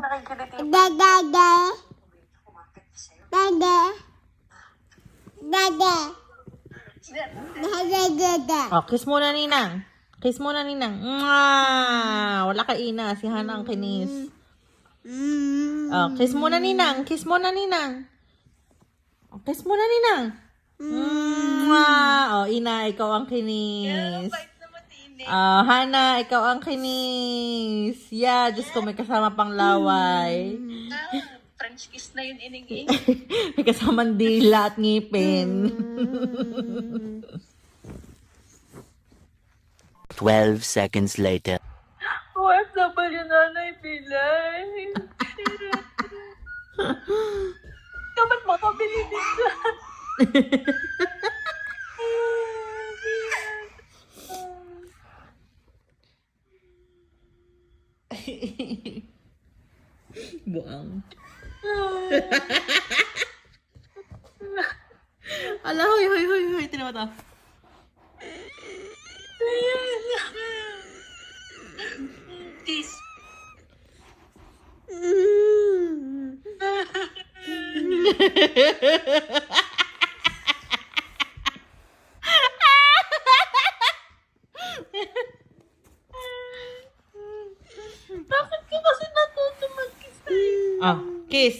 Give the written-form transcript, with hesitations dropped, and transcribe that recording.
nakikiliti. Oh, kiss muna, Ninang. Kiss muna, Ninang. Mwah! Wala ka ina. Si Hana ang kinis. Oh, kiss muna, Ninang. Kiss muna, Ninang. Oh, kiss muna, Ninang. Mwah! Oh, ina, ikaw ang kinis. Oh, Hana, ikaw ang kinis. Yeah, Diyos ko, may kasama pang laway. French kiss na yun, ining. May kasamang dila at ngipin. 12 seconds later. What's up ba yung nanay Pilay? Dapat makabili din siya. Buang. Ala, hoy, hoy, hoy, hoy. Tinan mo to. Kiss. Bakit ka kasi natuto mag-kiss? Ah, kiss.